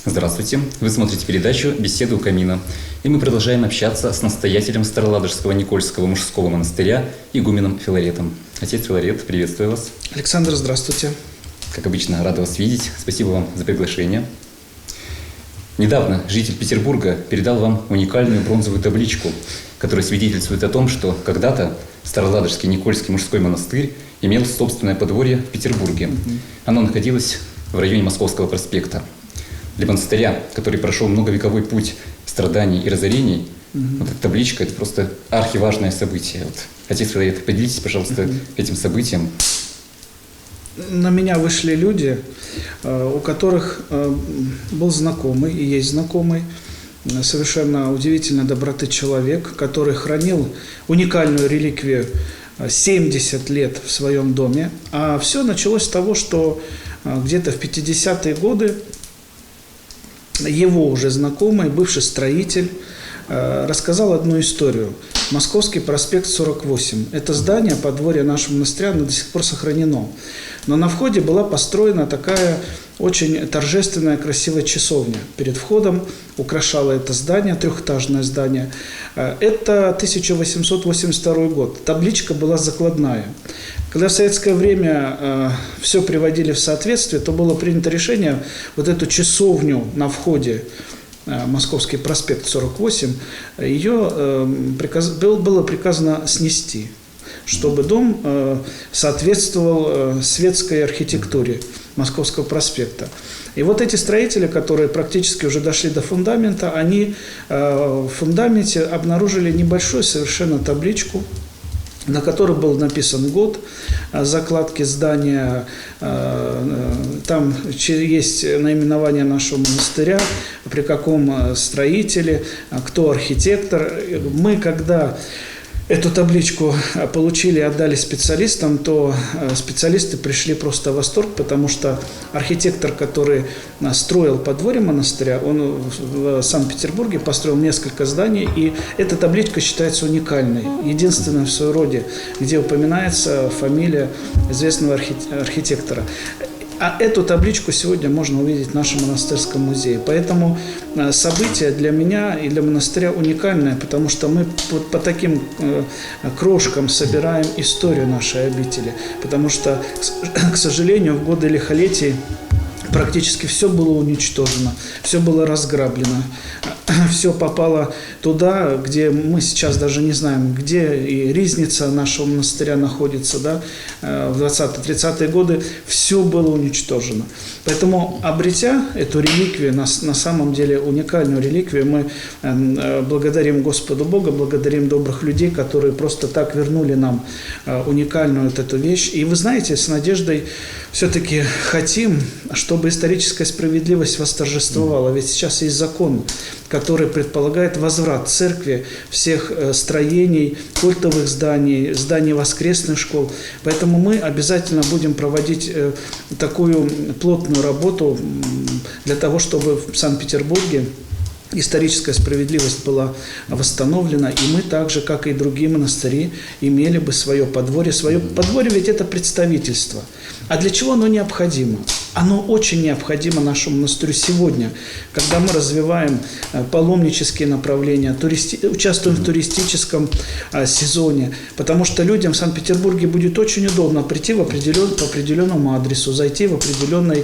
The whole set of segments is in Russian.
Здравствуйте! Вы смотрите передачу «Беседы у камина». И мы продолжаем общаться с настоятелем Староладожского Никольского мужского монастыря игуменом Филаретом. Отец Филарет, приветствую вас. Александр, здравствуйте. Как обычно, рад вас видеть. Спасибо вам за приглашение. Недавно житель Петербурга передал вам уникальную бронзовую табличку, которая свидетельствует о том, что когда-то Староладожский Никольский мужской монастырь имел собственное подворье в Петербурге. Оно находилось в районе Московского проспекта. Для монастыря, который прошел многовековой путь страданий и разорений, вот эта табличка – это просто архиважное событие. Вот, отец Филарет, поделитесь, пожалуйста, этим событием. На меня вышли люди, у которых был знакомый и есть знакомый, совершенно удивительной доброты человек, который хранил уникальную реликвию 70 лет в своем доме. А все началось с того, что где-то в 50-е годы его уже знакомый, бывший строитель, рассказал одну историю. Московский проспект 48. Это здание, подворье нашего монастыря, оно до сих пор сохранено. Но на входе была построена такая очень торжественная, красивая часовня. Перед входом украшало это здание, трехэтажное здание. Это 1882 год. Табличка была закладная. Когда в советское время все приводили в соответствие, то было принято решение вот эту часовню на входе, Московский проспект 48, ее было приказано снести, чтобы дом соответствовал светской архитектуре Московского проспекта. И вот эти строители, которые практически уже дошли до фундамента, они в фундаменте обнаружили небольшую совершенно табличку, на которой был написан год закладки здания. Там есть наименование нашего монастыря, при каком строителе, кто архитектор. Мы, когда эту табличку получили и отдали специалистам, то специалисты пришли просто в восторг, потому что архитектор, который строил подворье монастыря, он в Санкт-Петербурге построил несколько зданий, и эта табличка считается уникальной, единственной в своем роде, где упоминается фамилия известного архитектора. А эту табличку сегодня можно увидеть в нашем монастырском музее. Поэтому событие для меня и для монастыря уникальное, потому что мы по таким крошкам собираем историю нашей обители. Потому что, к сожалению, в годы лихолетий практически все было уничтожено, все было разграблено, все попало туда, где мы сейчас даже не знаем, где и ризница нашего монастыря находится, да, в 20-30-е годы все было уничтожено. Поэтому, обретя эту реликвию, на самом деле уникальную реликвию, мы благодарим Господу Бога, благодарим добрых людей, которые просто так вернули нам уникальную вот эту вещь. И вы знаете, с надеждой все-таки хотим, чтобы историческая справедливость восторжествовала. Ведь сейчас есть закон, который предполагает возврат церкви, всех строений, культовых зданий, зданий воскресных школ. Поэтому мы обязательно будем проводить такую плотную работу для того, чтобы в Санкт-Петербурге историческая справедливость была восстановлена, и мы так же, как и другие монастыри, имели бы свое подворье. Свое подворье ведь это представительство. А для чего оно необходимо? Оно очень необходимо нашему монастырю сегодня, когда мы развиваем паломнические направления, участвуем в туристическом сезоне, потому что людям в Санкт-Петербурге будет очень удобно прийти по определенному адресу, зайти в определенное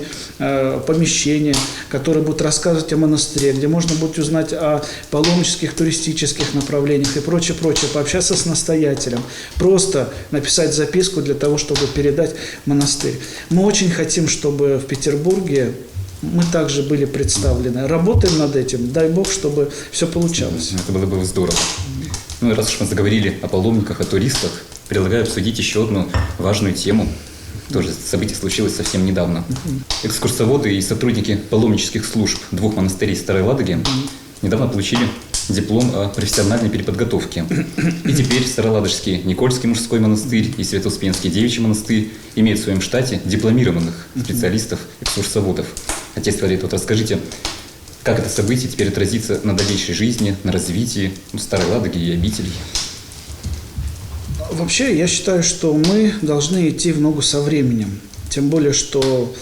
помещение, которое будет рассказывать о монастыре, где можно будет узнать о паломнических, туристических направлениях и прочее, пообщаться с настоятелем, просто написать записку для того, чтобы передать монастырь. Мы очень хотим, чтобы в Петербурге мы также были представлены. Работаем над этим. Дай Бог, чтобы все получалось. Это было бы здорово. Ну и раз уж мы заговорили о паломниках, о туристах, предлагаю обсудить еще одну важную тему. Тоже событие случилось совсем недавно. Экскурсоводы и сотрудники паломнических служб двух монастырей Старой Ладоги недавно получили диплом о профессиональной переподготовке. И теперь Староладожский Никольский мужской монастырь и Свято-Успенский девичий монастырь имеют в своем штате дипломированных специалистов, экскурсоводов. Отец Филарет, вот расскажите, как это событие теперь отразится на дальнейшей жизни, на развитии Старой Ладоги и обителей? Вообще, я считаю, что мы должны идти в ногу со временем. Тем более, что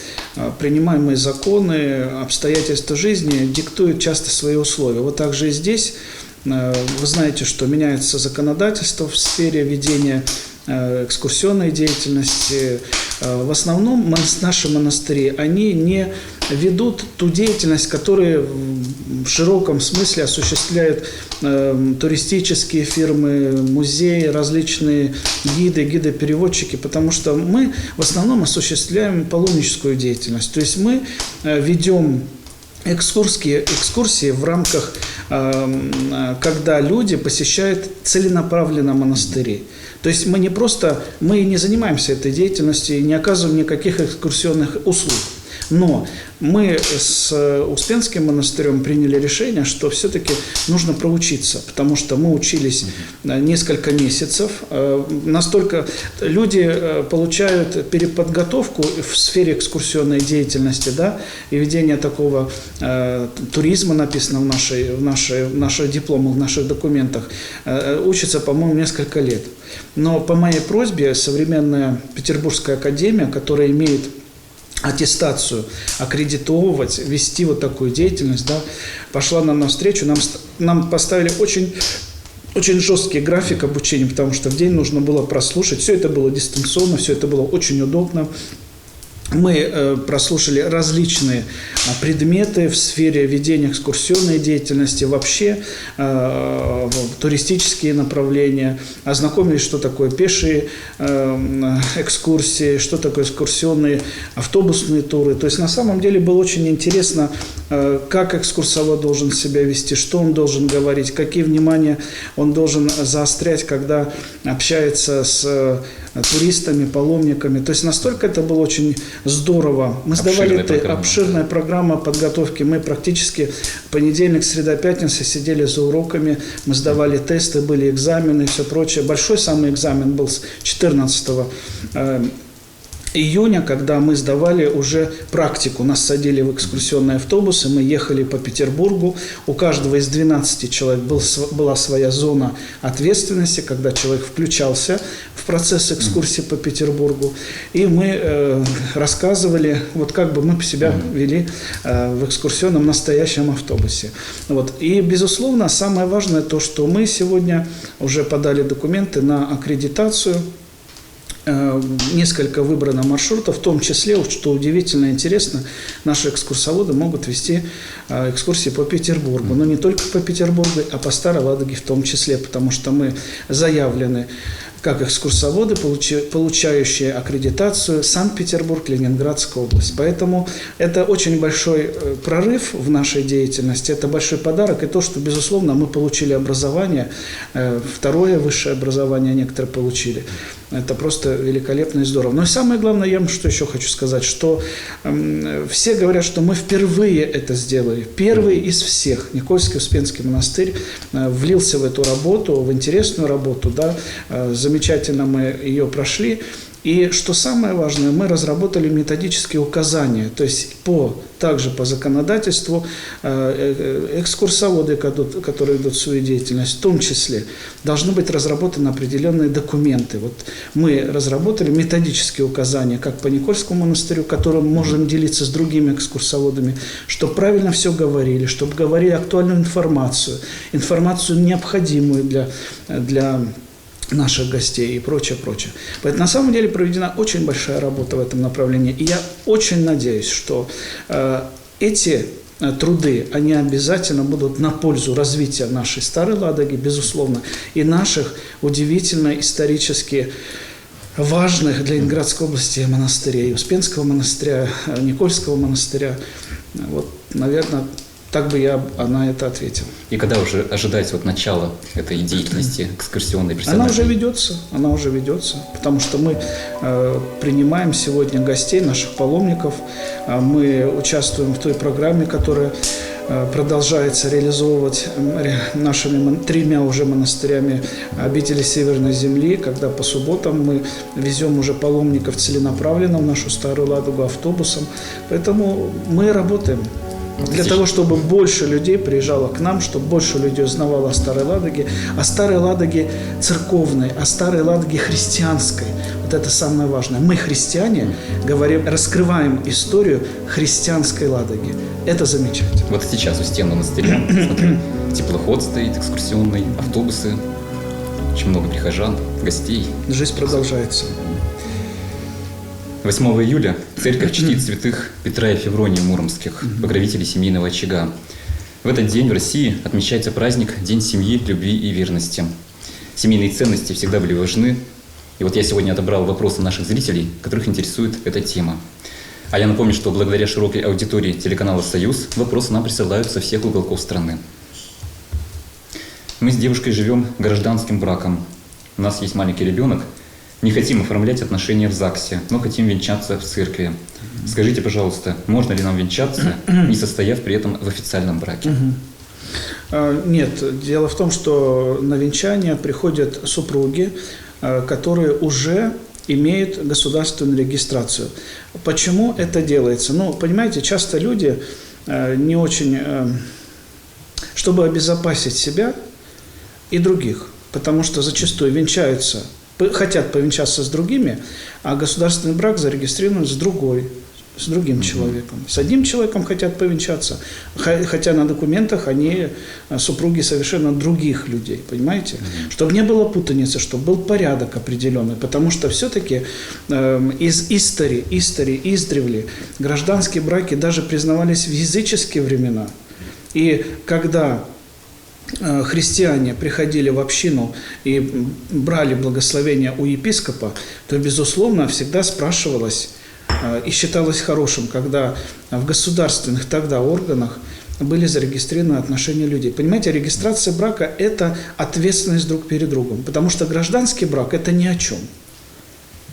принимаемые законы, обстоятельства жизни диктуют часто свои условия. Вот так же и здесь. Вы знаете, что меняется законодательство в сфере ведения экскурсионной деятельности. В основном наши монастыри, они не ведут ту деятельность, которую в широком смысле осуществляют туристические фирмы, музеи, различные гиды-переводчики, потому что мы в основном осуществляем паломническую деятельность. То есть мы ведем экскурсии в рамках, когда люди посещают целенаправленно монастыри. То есть мы не занимаемся этой деятельностью и не оказываем никаких экскурсионных услуг. Но мы с Успенским монастырем приняли решение, что все-таки нужно проучиться, потому что мы учились несколько месяцев. Настолько люди получают переподготовку в сфере экскурсионной деятельности, да, и ведения такого туризма, написано в наших дипломах, в наших документах, учатся, по-моему, несколько лет. Но по моей просьбе современная Петербургская академия, которая имеет аттестацию, аккредитовывать, вести вот такую деятельность, да, пошла нам навстречу. Нам поставили очень жесткий график обучения, потому что в день нужно было прослушать. Все это было дистанционно, все это было очень удобно. Мы прослушали различные предметы в сфере ведения экскурсионной деятельности, вообще туристические направления, ознакомились, что такое пешие экскурсии, что такое экскурсионные автобусные туры. То есть на самом деле было очень интересно, как экскурсовод должен себя вести, что он должен говорить, какие внимания он должен заострять, когда общается с туристами, паломниками. То есть настолько это было очень здорово. Мы сдавали обширная программа подготовки. Мы практически понедельник, среда, пятница сидели за уроками. Мы сдавали тесты, были экзамены и все прочее. Большой самый экзамен был с 14 июня, когда мы сдавали уже практику. Нас садили в экскурсионные автобусы, мы ехали по Петербургу. У каждого из 12 человек была своя зона ответственности, когда человек включался в процесс экскурсии по Петербургу. И мы рассказывали, вот как бы мы себя вели в экскурсионном настоящем автобусе. Вот. И, безусловно, самое важное то, что мы сегодня уже подали документы на аккредитацию. Несколько выбрано маршрутов, в том числе, что удивительно интересно, наши экскурсоводы могут вести экскурсии по Петербургу. Но не только по Петербургу, а по Старой Ладоге в том числе, потому что мы заявлены как экскурсоводы, получающие аккредитацию Санкт-Петербург, Ленинградская область. Поэтому это очень большой прорыв в нашей деятельности, это большой подарок. И то, что, безусловно, мы получили образование, второе высшее образование некоторые получили. Это просто великолепно и здорово. Но и самое главное, я вам что еще хочу сказать, что все говорят, что мы впервые это сделали. Первый из всех. Никольский Успенский монастырь влился в эту работу, в интересную работу, да, замечательно мы ее прошли. И что самое важное, мы разработали методические указания, то есть также по законодательству экскурсоводы, которые ведут свою деятельность, в том числе должны быть разработаны определенные документы. Вот мы разработали методические указания, как по Никольскому монастырю, которым можем делиться с другими экскурсоводами, чтобы правильно все говорили, чтобы говорили актуальную информацию необходимую для наших гостей и прочее. Поэтому на самом деле проведена очень большая работа в этом направлении. И я очень надеюсь, что эти труды, они обязательно будут на пользу развития нашей Старой Ладоги, безусловно, и наших удивительно исторически важных для Ленинградской области монастырей, Успенского монастыря, Никольского монастыря. Вот, наверное, так бы я на это ответил. И когда уже ожидать начала этой деятельности экскурсионной? Она уже ведется, потому что мы принимаем сегодня гостей, наших паломников. Мы участвуем в той программе, которая продолжается реализовывать нашими 3 уже монастырями обители Северной Земли, когда по субботам мы везем уже паломников целенаправленно в нашу Старую Ладогу автобусом. Поэтому мы работаем. Для того, чтобы больше людей приезжало к нам, чтобы больше людей узнавало о Старой Ладоге церковной, о Старой Ладоге христианской. Вот это самое важное. Мы, христиане, говорим, раскрываем историю христианской Ладоги. Это замечательно. Вот сейчас у стен монастыря, смотрю, теплоход стоит экскурсионный, автобусы, очень много прихожан, гостей. Жизнь продолжается. 8 июля церковь чтит святых Петра и Февронии Муромских, покровителей семейного очага. В этот день в России отмечается праздник День семьи, любви и верности. Семейные ценности всегда были важны. И вот я сегодня отобрал вопросы наших зрителей, которых интересует эта тема. А я напомню, что благодаря широкой аудитории телеканала «Союз» вопросы нам присылают со всех уголков страны. Мы с девушкой живем гражданским браком. У нас есть маленький ребенок. Не хотим оформлять отношения в ЗАГСе, но хотим венчаться в церкви. Скажите, пожалуйста, можно ли нам венчаться, не состояв при этом в официальном браке? Нет, дело в том, что на венчание приходят супруги, которые уже имеют государственную регистрацию. Почему это делается? Ну, понимаете, часто люди не очень, чтобы обезопасить себя и других, потому что зачастую венчаются, хотят повенчаться с другими, а государственный брак зарегистрирован с другим человеком. С одним человеком хотят повенчаться, хотя на документах они супруги совершенно других людей, понимаете? Чтобы не было путаницы, чтобы был порядок определенный, потому что все-таки из издревле гражданские браки даже признавались в языческие времена. И когда христиане приходили в общину и брали благословение у епископа, то, безусловно, всегда спрашивалось и считалось хорошим, когда в государственных тогда органах были зарегистрированы отношения людей. Понимаете, регистрация брака – это ответственность друг перед другом, потому что гражданский брак – это ни о чем.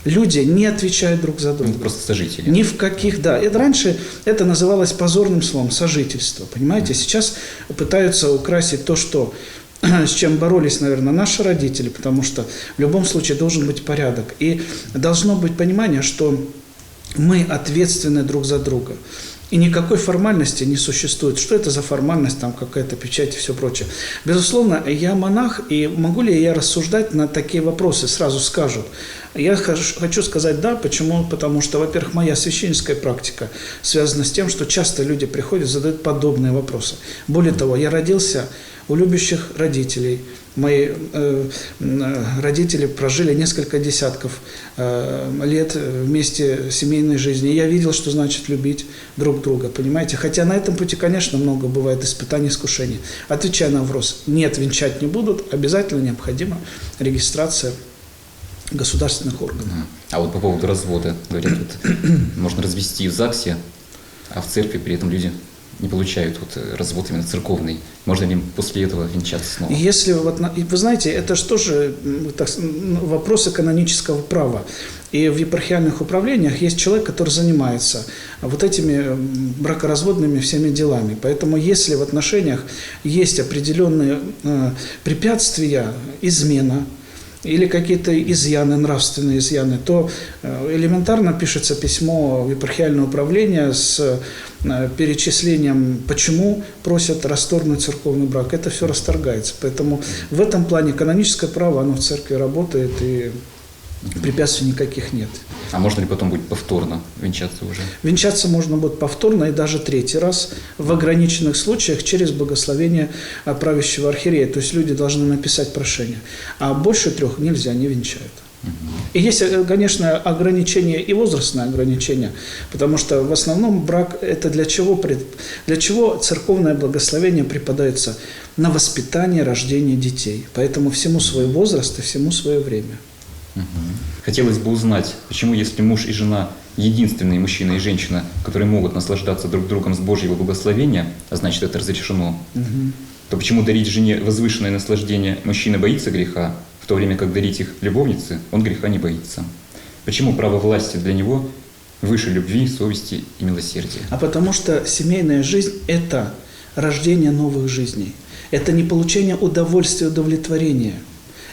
Люди не отвечают друг за друга. Это просто сожители. Ни в каких, да. Это раньше это называлось позорным словом сожительство. Понимаете, сейчас пытаются украсить то, что, с чем боролись, наверное, наши родители, потому что в любом случае должен быть порядок. И должно быть понимание, что мы ответственны друг за друга. И никакой формальности не существует. Что это за формальность, там какая-то печать и все прочее. Безусловно, я монах, и могу ли я рассуждать на такие вопросы, сразу скажут. Я хочу сказать да, почему? Потому что, во-первых, моя священническая практика связана с тем, что часто люди приходят, задают подобные вопросы. Более того, я родился у любящих родителей. Мои родители прожили несколько десятков лет вместе семейной жизни. И я видел, что значит любить друг друга, понимаете? Хотя на этом пути, конечно, много бывает испытаний, искушений. Отвечая на вопрос, нет, венчать не будут, обязательно необходима регистрация государственных органов. А вот по поводу развода, говорят, вот, можно развести в ЗАГСе, а в церкви при этом люди не получают вот развод именно церковный. Можно ли им после этого венчаться снова? Если вы знаете, это же тоже вопросы канонического права. И в епархиальных управлениях есть человек, который занимается вот этими бракоразводными всеми делами. Поэтому если в отношениях есть определенные препятствия, измена, или какие-то изъяны, нравственные изъяны, то элементарно пишется письмо в епархиальное управление с перечислением, почему просят расторгнуть церковный брак. Это все расторгается. Поэтому в этом плане каноническое право, оно в церкви работает, и препятствий никаких нет. А можно ли потом будет повторно венчаться уже? Венчаться можно будет повторно и даже третий раз в ограниченных случаях через благословение правящего архиерея. То есть люди должны написать прошение. А больше 3 нельзя, не венчают. И есть, конечно, ограничения и возрастные ограничения, потому что в основном брак – это для чего церковное благословение преподается? На воспитание, рождение детей. Поэтому всему свой возраст и всему свое время. Хотелось бы узнать, почему, если муж и жена единственные мужчина и женщина, которые могут наслаждаться друг другом с Божьего благословения, а значит это разрешено, то почему дарить жене возвышенное наслаждение мужчина боится греха, в то время как дарить их любовнице он греха не боится? Почему право власти для него выше любви, совести и милосердия? А потому что семейная жизнь – это рождение новых жизней. Это не получение удовольствия, удовлетворения.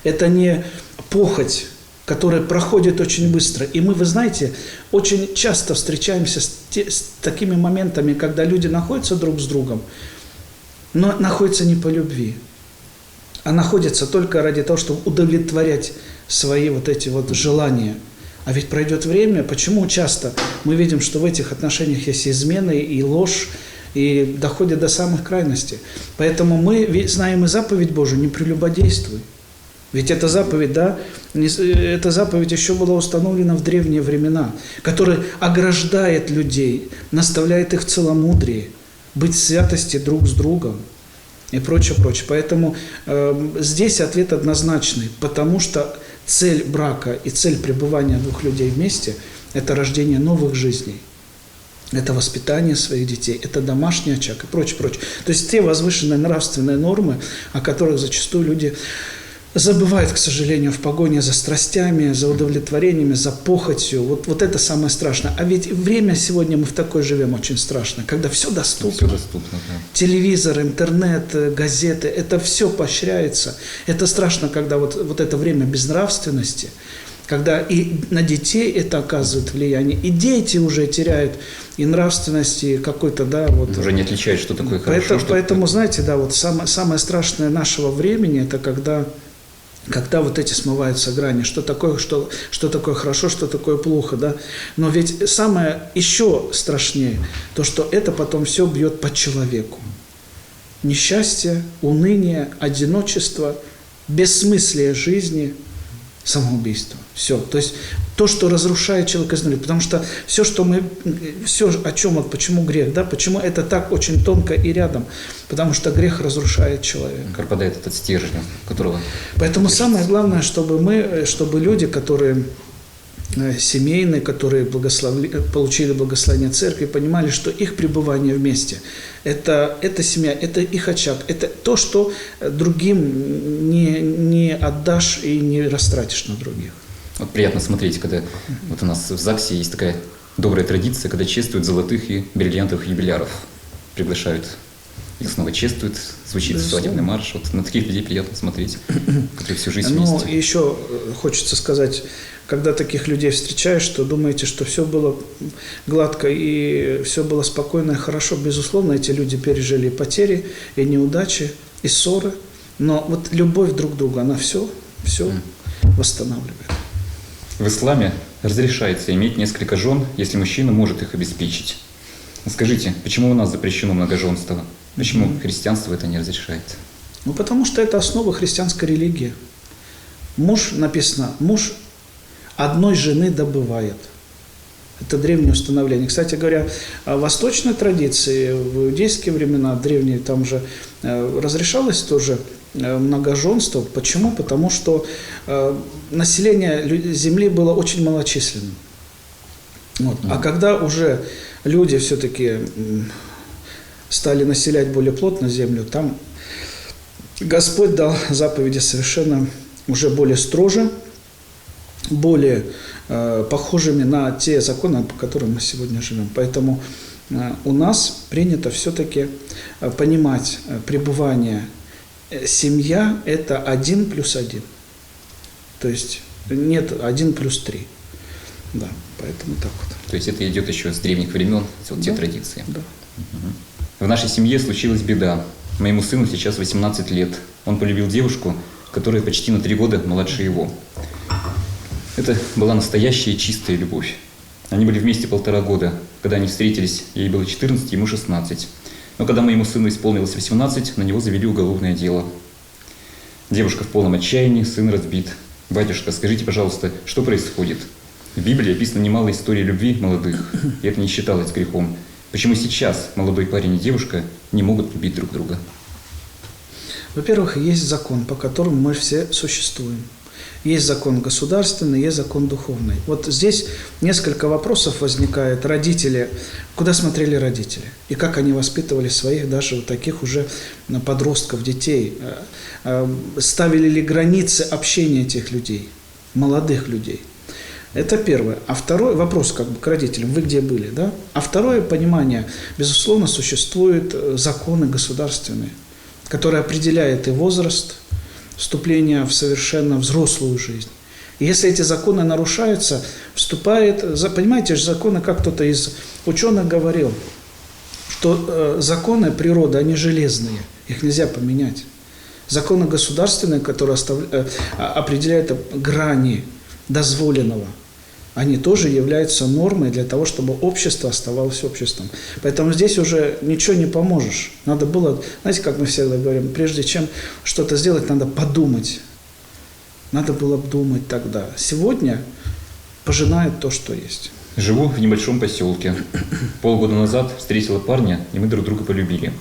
Это не похоть, которая проходит очень быстро. И мы, вы знаете, очень часто встречаемся с такими моментами, когда люди находятся друг с другом, но находятся не по любви, а находятся только ради того, чтобы удовлетворять свои вот эти вот желания. А ведь пройдет время, почему часто мы видим, что в этих отношениях есть измены и ложь, и доходит до самых крайностей. Поэтому мы знаем и заповедь Божию: не прелюбодействуй. Ведь эта заповедь, да, эта заповедь еще была установлена в древние времена, которая ограждает людей, наставляет их в целомудрии, быть в святости друг с другом и прочее, прочее. Поэтому здесь ответ однозначный, потому что цель брака и цель пребывания двух людей вместе – это рождение новых жизней. Это воспитание своих детей, это домашний очаг и прочее, прочее. То есть те возвышенные нравственные нормы, о которых зачастую люди забывают, к сожалению, в погоне за страстями, за удовлетворениями, за похотью. Вот это самое страшное. А ведь время сегодня мы в такое живем очень страшно, когда все доступно. Все доступно, да. Телевизор, интернет, газеты, это все поощряется. Это страшно, когда вот это время безнравственности, когда и на детей это оказывает влияние, и дети уже теряют и нравственность, и какой-то, да, вот. Уже не отличают, что такое хорошо. Поэтому, знаете, да, вот самое страшное нашего времени, это когда вот эти смываются грани, что такое хорошо, что такое плохо, да. Но ведь самое еще страшнее, то, что это потом все бьет по человеку. Несчастье, уныние, одиночество, бессмыслие жизни, самоубийство. Все. То есть то, что разрушает человека изнутри. Потому что все, о чем, почему грех, да, почему это так очень тонко и рядом. Потому что грех разрушает человека. Пропадает этот стержень, которого... Поэтому самое главное, чтобы люди, которые семейные, которые получили благословение церкви, понимали, что их пребывание вместе – это семья, это их очаг, это то, что другим не отдашь и не растратишь на других. Вот приятно смотреть, когда вот у нас в ЗАГСе есть такая добрая традиция, когда чествуют золотых и бриллиантовых юбиляров. Приглашают, их снова чествуют, звучит свадебный марш. Вот на таких людей приятно смотреть, которые всю жизнь вместе. Ну, и еще хочется сказать, когда таких людей встречаешь, что думаете, что все было гладко и все было спокойно и хорошо. Безусловно, эти люди пережили и потери, и неудачи, и ссоры. Но вот любовь друг к другу, она все восстанавливает. В исламе разрешается иметь несколько жен, если мужчина может их обеспечить. Скажите, почему у нас запрещено многоженство? Почему христианство это не разрешает? Ну, потому что это основа христианской религии. Написано, муж одной жены добывает. Это древнее установление. Кстати говоря, в восточной традиции, в иудейские времена, древние, там же разрешалось тоже многоженство. Почему? Потому что население Земли было очень малочисленным. Вот. А когда уже люди все-таки стали населять более плотно Землю, там Господь дал заповеди совершенно уже более строже, более похожими на те законы, по которым мы сегодня живем. Поэтому у нас принято все-таки понимать пребывание семья – это 1 плюс 1. То есть нет 1 плюс 3. Да, поэтому так вот. То есть это идет еще с древних времен, вот те традиции. Да. В нашей семье случилась беда. Моему сыну сейчас 18 лет. Он полюбил девушку, которая почти на 3 года младше его. Это была настоящая чистая любовь. Они были вместе 1,5 года. Когда они встретились, ей было 14, ему 16. Но когда моему сыну исполнилось 18, на него завели уголовное дело. Девушка в полном отчаянии, сын разбит. «Батюшка, скажите, пожалуйста, что происходит?» В Библии описано немало историй любви молодых, и это не считалось грехом. Почему сейчас молодой парень и девушка не могут любить друг друга? Во-первых, есть закон, по которому мы все существуем. Есть закон государственный, есть закон духовный. Вот здесь несколько вопросов возникает. Родители, куда смотрели родители? И как они воспитывали своих даже вот таких уже подростков, детей? Ставили ли границы общения этих людей, молодых людей? Это первое. А второй вопрос к родителям, вы где были, да? А второе понимание, безусловно, существуют законы государственные, которые определяют и возраст вступления в совершенно взрослую жизнь. И если эти законы нарушаются, понимаете, законы, как кто-то из ученых говорил, что законы природы, они железные, их нельзя поменять. Законы государственные, которые определяют грани дозволенного, Они тоже являются нормой для того, чтобы общество оставалось обществом. Поэтому здесь уже ничего не поможешь. Надо было, знаете, как мы всегда говорим, прежде чем что-то сделать, надо подумать. Надо было думать тогда. Сегодня пожинает то, что есть. Живу в небольшом поселке. Полгода назад встретила парня, и мы друг друга полюбили.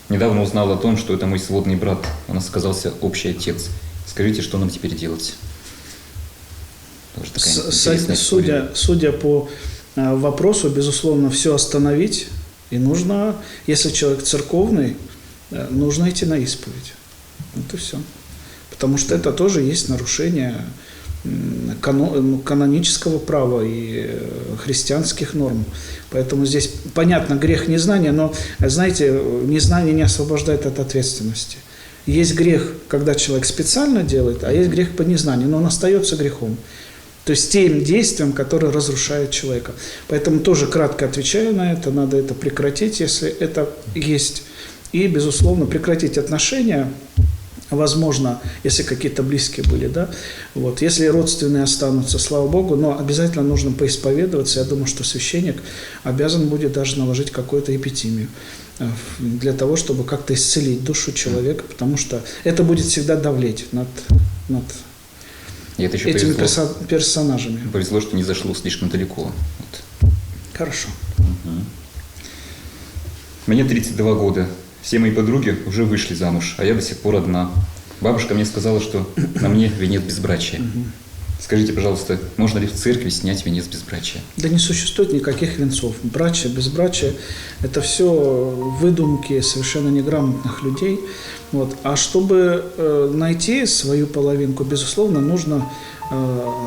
Недавно узнал о том, что это мой сводный брат. У нас оказался общий отец. Скажите, что нам теперь делать? Тоже такая интересная история. Судя по вопросу, безусловно, все остановить. И нужно, если человек церковный, нужно идти на исповедь. Вот и все. Потому что это тоже есть нарушение канонического права и христианских норм. Поэтому здесь, понятно, грех незнания, но, знаете, незнание не освобождает от ответственности. Есть грех, когда человек специально делает, а есть грех по незнанию, но он остается грехом. То есть тем действием, которое разрушает человека. Поэтому тоже кратко отвечаю на это, надо это прекратить, если это есть. И, безусловно, прекратить отношения, возможно, если какие-то близкие были, да, вот, если родственные останутся, слава Богу, но обязательно нужно поисповедоваться. Я думаю, что священник обязан будет даже наложить какую-то эпитимию для того, чтобы как-то исцелить душу человека, потому что это будет всегда давлеть над это еще этими персонажами. Повезло, что не зашло слишком далеко. Вот. Хорошо. Мне 32 года. Все мои подруги уже вышли замуж, а я до сих пор одна. Бабушка мне сказала, что на мне венец безбрачия. Скажите, пожалуйста, можно ли в церкви снять венец безбрачия? Да не существует никаких венцов. Брачие, безбрачие – это все выдумки совершенно неграмотных людей. Вот. А чтобы найти свою половинку, безусловно, нужно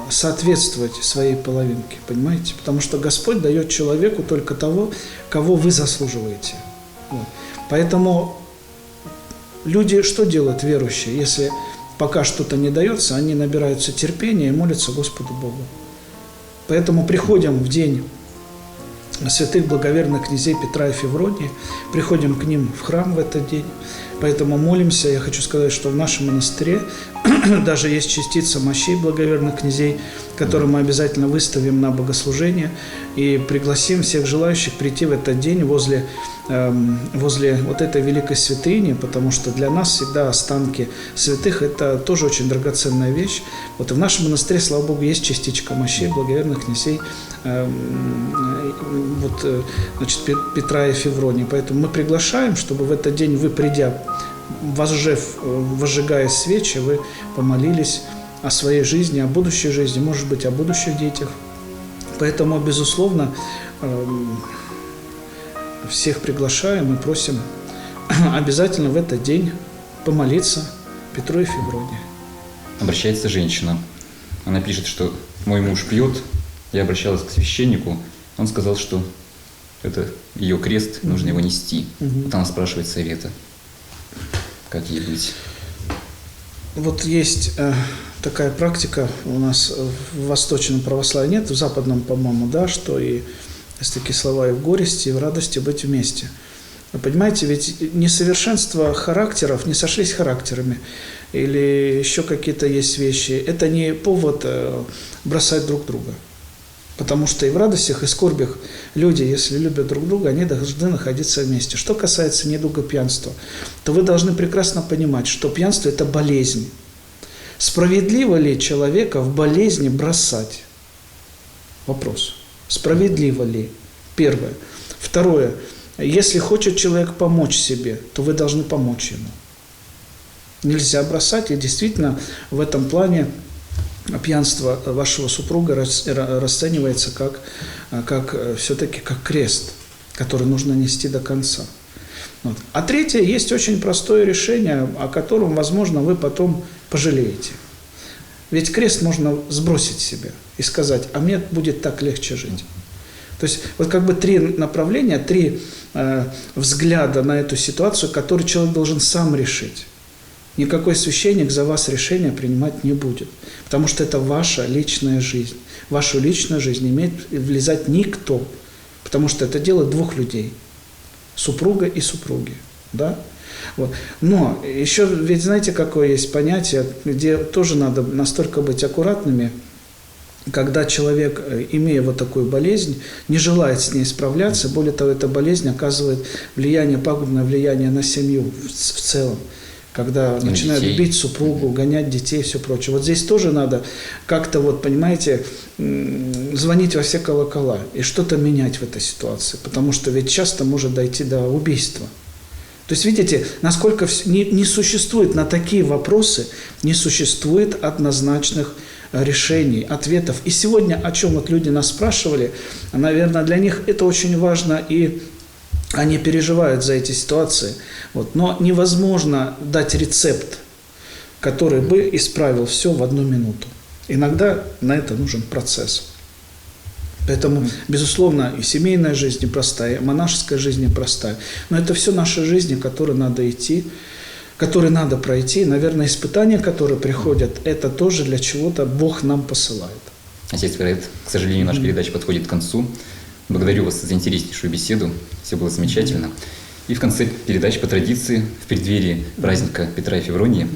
соответствовать своей половинке, понимаете? Потому что Господь дает человеку только того, кого вы заслуживаете. Вот. Поэтому люди что делают, верующие, если пока что-то не дается, они набираются терпения и молятся Господу Богу. Поэтому приходим в день святых благоверных князей Петра и Февронии, приходим к ним в храм в этот день, поэтому молимся. Я хочу сказать, что в нашем монастыре даже есть частица мощей благоверных князей, которую мы обязательно выставим на богослужение и пригласим всех желающих прийти в этот день возле вот этой великой святыни, потому что для нас всегда останки святых – это тоже очень драгоценная вещь. Вот и в нашем монастыре, слава Богу, есть частичка мощей благоверных князей Петра и Февронии. Поэтому мы приглашаем, чтобы в этот день вы, придя, возжигая свечи, вы помолились о своей жизни, о будущей жизни, может быть, о будущих детях. Поэтому, безусловно, всех приглашаем и просим обязательно в этот день помолиться Петру и Февронии. Обращается женщина. Она пишет, что мой муж пьет. Я обращалась к священнику. Он сказал, что это ее крест, нужно его нести. Вот она спрашивает совета. Как ей быть? Вот есть такая практика у нас в восточном православии, нет, в западном, по-моему, да, что и есть такие слова: и в горести, и в радости быть вместе. Вы понимаете, ведь несовершенство характеров, не сошлись характерами, или еще какие-то есть вещи, это не повод бросать друг друга. Потому что и в радостях, и скорбях люди, если любят друг друга, они должны находиться вместе. Что касается недуга пьянства, то вы должны прекрасно понимать, что пьянство – это болезнь. Справедливо ли человека в болезни бросать? Вопрос. Справедливо ли? Первое. Второе. Если хочет человек помочь себе, то вы должны помочь ему. Нельзя бросать, и действительно в этом плане пьянство вашего супруга расценивается как все-таки как крест, который нужно нести до конца. Вот. А третье, есть очень простое решение, о котором, возможно, вы потом пожалеете. Ведь крест можно сбросить с себя и сказать: а мне будет так легче жить. То есть вот как бы три направления, три взгляда на эту ситуацию, которые человек должен сам решить. Никакой священник за вас решение принимать не будет, потому что это ваша личная жизнь. В вашу личную жизнь не имеет влезать никто, потому что это дело двух людей, супруга и супруги. Да? Вот. Но еще, ведь знаете, какое есть понятие, где тоже надо настолько быть аккуратными, когда человек, имея вот такую болезнь, не желает с ней справляться, более того, эта болезнь оказывает пагубное влияние на семью в целом, когда начинают бить супругу, гонять детей и все прочее. Вот здесь тоже надо как-то, понимаете, звонить во все колокола и что-то менять в этой ситуации, потому что ведь часто может дойти до убийства. То есть, видите, насколько не существует на такие вопросы, не существует однозначных решений, ответов. И сегодня, о чем люди нас спрашивали, наверное, для них это очень важно, и они переживают за эти ситуации. Но невозможно дать рецепт, который бы исправил все в 1 минуту. Иногда на это нужен процесс. Поэтому, безусловно, и семейная жизнь непростая, и монашеская жизнь непростая. Но это все наши жизни, которые надо идти, которые надо пройти. И, наверное, испытания, которые приходят, это тоже для чего-то Бог нам посылает. Отец Филарет, к сожалению, наша передача подходит к концу. Благодарю вас за интереснейшую беседу. Все было замечательно. И в конце передачи, по традиции, в преддверии праздника Петра и Февронии,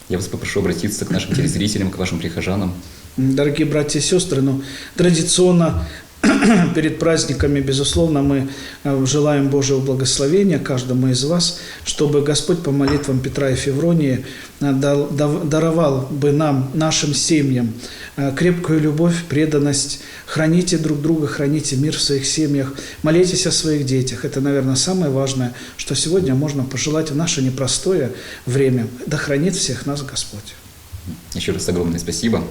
я вас попрошу обратиться к нашим телезрителям, к вашим прихожанам. Дорогие братья и сестры, традиционно перед праздниками, безусловно, мы желаем Божьего благословения каждому из вас, чтобы Господь по молитвам Петра и Февронии даровал бы нам, нашим семьям, крепкую любовь, преданность. Храните друг друга, храните мир в своих семьях, молитесь о своих детях. Это, наверное, самое важное, что сегодня можно пожелать в наше непростое время. Да хранит всех нас Господь. Еще раз огромное спасибо.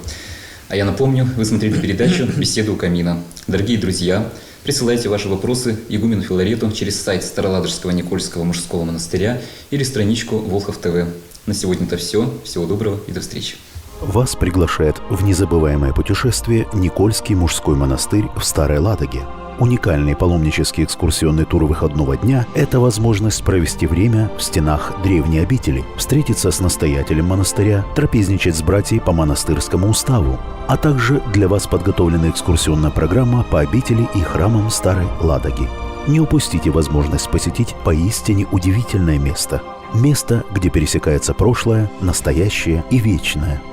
А я напомню, вы смотрели передачу «Беседа у камина». Дорогие друзья, присылайте ваши вопросы игумену Филарету через сайт Староладожского Никольского мужского монастыря или страничку Волхов ТВ. На сегодня это все. Всего доброго и до встречи. Вас приглашает в незабываемое путешествие Никольский мужской монастырь в Старой Ладоге. Уникальный паломнический экскурсионный тур выходного дня – это возможность провести время в стенах древней обители, встретиться с настоятелем монастыря, трапезничать с братьями по монастырскому уставу, а также для вас подготовлена экскурсионная программа по обители и храмам Старой Ладоги. Не упустите возможность посетить поистине удивительное место. Место, где пересекается прошлое, настоящее и вечное –